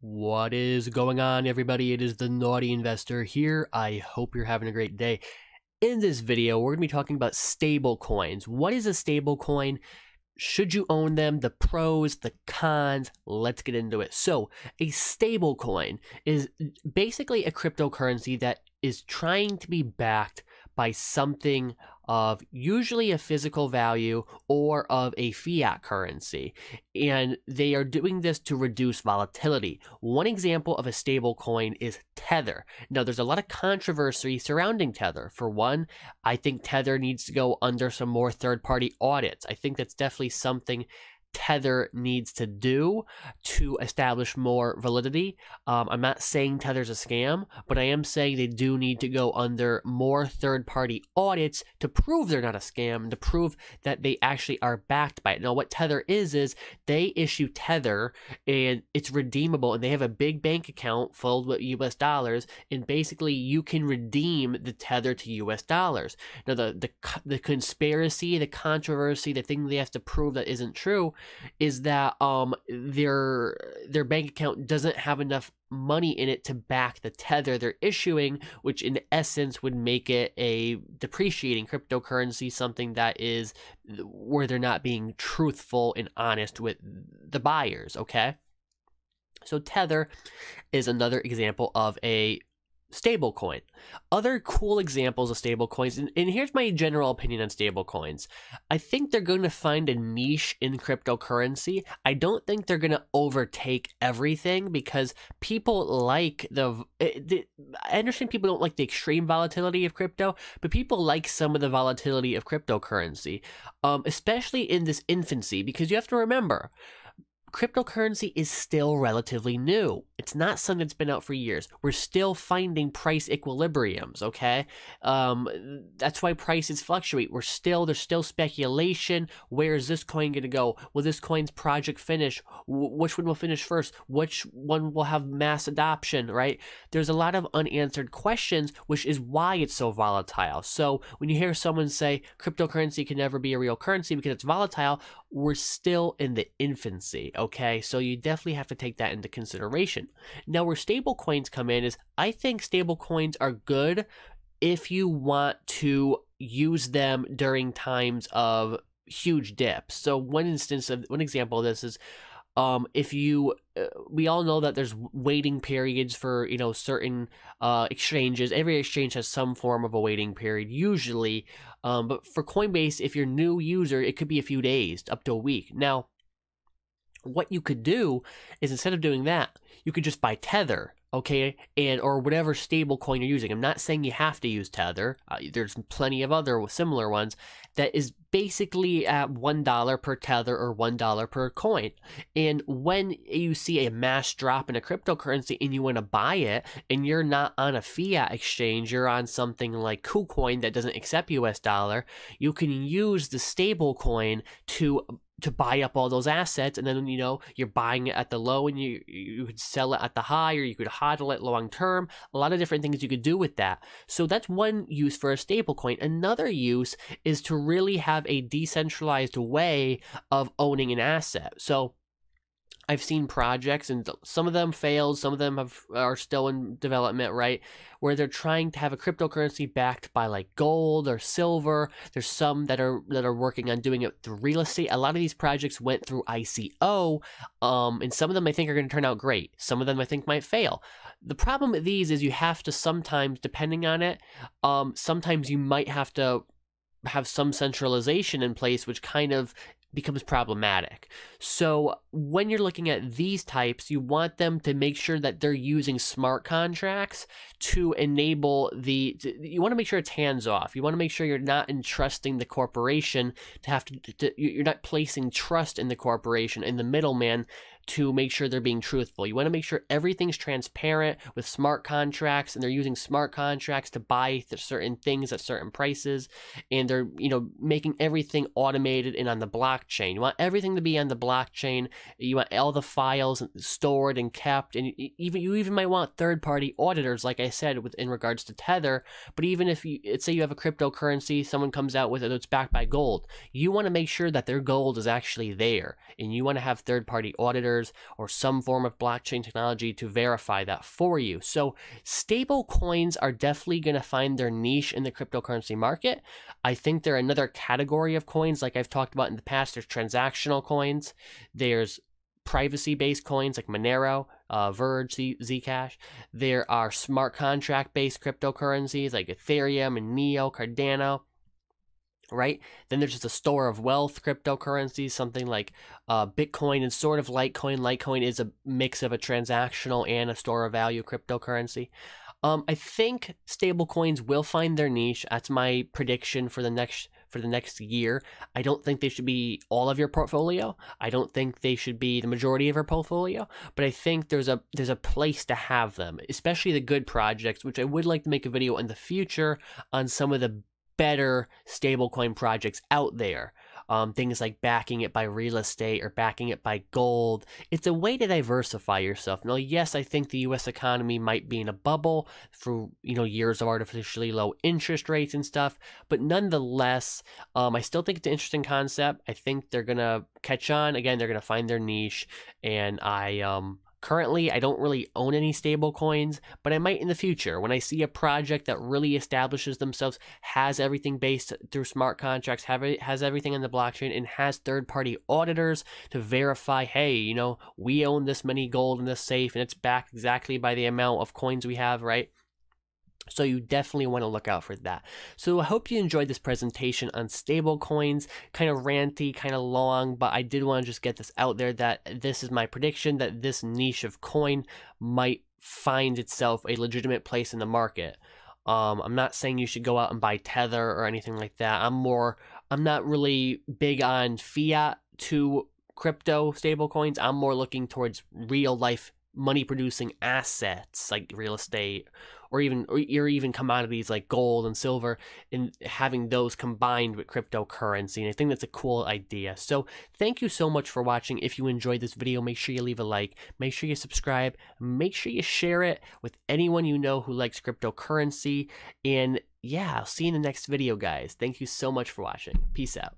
What is going on, everybody? It is the Naughty Investor here. I hope you're having a great day. In this video, we're going to be talking about stable coins. What is a stable coin? Should you own them? The pros, the cons. Let's get into it. So, a stable coin is basically a cryptocurrency that is trying to be backed by something of usually a physical value or of a fiat currency. And they are doing this to reduce volatility. One example of a stable coin is Tether. Now, there's a lot of controversy surrounding Tether. For one, I think Tether needs to go under some more third-party audits. I think that's definitely something Tether needs to do to establish more validity. I'm not saying Tether's a scam, but I am saying they do need to go under more third-party audits to prove they're not a scam, to prove that they actually are backed by it. Now, what Tether is they issue Tether, and it's redeemable, and they have a big bank account filled with US dollars, and basically you can redeem the Tether to US dollars. Now, the conspiracy, the controversy, the thing they have to prove that isn't true is that their bank account doesn't have enough money in it to back the Tether they're issuing, which in essence would make it a depreciating cryptocurrency, something that is where they're not being truthful and honest with the buyers, okay? So Tether is another example of a stablecoin. Other cool examples of stablecoins, and here's my general opinion on stablecoins. I think they're going to find a niche in cryptocurrency. I don't think they're going to overtake everything because people like I understand people don't like the extreme volatility of crypto, but people like some of the volatility of cryptocurrency, especially in this infancy, because you have to remember, cryptocurrency is still relatively new. It's not something that's been out for years. We're still finding price equilibriums, okay? That's why prices fluctuate. There's still speculation. Where is this coin going to go? Will this coin's project finish? Which one will finish first? Which one will have mass adoption, right? There's a lot of unanswered questions, which is why it's so volatile. So when you hear someone say cryptocurrency can never be a real currency because it's volatile, we're still in the infancy, okay? So you definitely have to take that into consideration. Now, where stable coins come in is I think stable coins are good if you want to use them during times of huge dips. So one example of this is if you we all know that there's waiting periods for certain exchanges. Every exchange has some form of a waiting period usually, but for Coinbase, if you're a new user, it could be a few days up to a week. Now, what you could do is instead of doing that, you could just buy Tether, okay, or whatever stable coin you're using. I'm not saying you have to use Tether. There's plenty of other similar ones that is basically at $1 per Tether or $1 per coin. And when you see a mass drop in a cryptocurrency and you want to buy it, and you're not on a fiat exchange, you're on something like KuCoin that doesn't accept US dollar, you can use the stable coin to buy up all those assets, and then you're buying it at the low, and you could sell it at the high, or you could hodl it long term. A lot of different things you could do with that. So that's one use for a stable coin. Another use is to really have a decentralized way of owning an asset. So I've seen projects, and some of them failed, some of them are still in development, right? Where they're trying to have a cryptocurrency backed by like gold or silver. There's some that are working on doing it through real estate. A lot of these projects went through ICO, and some of them I think are going to turn out great. Some of them I think might fail. The problem with these is you have to sometimes, depending on it, sometimes you might have to have some centralization in place, which kind of becomes problematic. So when you're looking at these types, you want them to make sure that they're using smart contracts to enable you want to make sure it's hands off. You want to make sure you're not entrusting the corporation you're not placing trust in the corporation, in the middleman, to make sure they're being truthful. You want to make sure everything's transparent with smart contracts, and they're using smart contracts to buy certain things at certain prices, and they're making everything automated and on the blockchain. You want everything to be on the blockchain. You want all the files stored and kept, and you even might want third-party auditors, like I said, in regards to Tether. But even if say you have a cryptocurrency, someone comes out with it that's backed by gold, you want to make sure that their gold is actually there, and you want to have third-party auditors auditors or some form of blockchain technology to verify that for you. So stable coins are definitely going to find their niche in the cryptocurrency market. I think they're another category of coins. Like I've talked about in the past, there's transactional coins, there's privacy-based coins like Monero, Verge, Zcash. There are smart contract-based cryptocurrencies like Ethereum and Neo, Cardano, right? Then there's just a store of wealth cryptocurrencies, something like Bitcoin and sort of Litecoin. Litecoin is a mix of a transactional and a store of value cryptocurrency. I think stablecoins will find their niche. That's my prediction for the next year. I don't think they should be all of your portfolio. I don't think they should be the majority of your portfolio, but I think there's a place to have them, especially the good projects, which I would like to make a video in the future on some of the better stablecoin projects out there. Things like backing it by real estate or backing it by gold. It's a way to diversify yourself. Now, yes, I think the U.S. economy might be in a bubble through years of artificially low interest rates and stuff, but nonetheless, I still think it's an interesting concept. I think they're gonna catch on. Again, they're gonna find their niche, and currently, I don't really own any stable coins, but I might in the future. When I see a project that really establishes themselves, has everything based through smart contracts, has everything in the blockchain, and has third-party auditors to verify, hey, we own this many gold in this safe, and it's backed exactly by the amount of coins we have, right? So you definitely want to look out for that. So I hope you enjoyed this presentation on stable coins. Kind of ranty, kind of long, but I did want to just get this out there that this is my prediction that this niche of coin might find itself a legitimate place in the market. I'm not saying you should go out and buy Tether or anything like that. I'm not really big on fiat to crypto stable coins. I'm more looking towards real life money producing assets like real estate or even commodities like gold and silver, and having those combined with cryptocurrency. And I think that's a cool idea. So thank you so much for watching. If you enjoyed this video, make sure you leave a like, make sure you subscribe, make sure you share it with anyone you know who likes cryptocurrency. And yeah, I'll see you in the next video, guys. Thank you so much for watching. Peace out.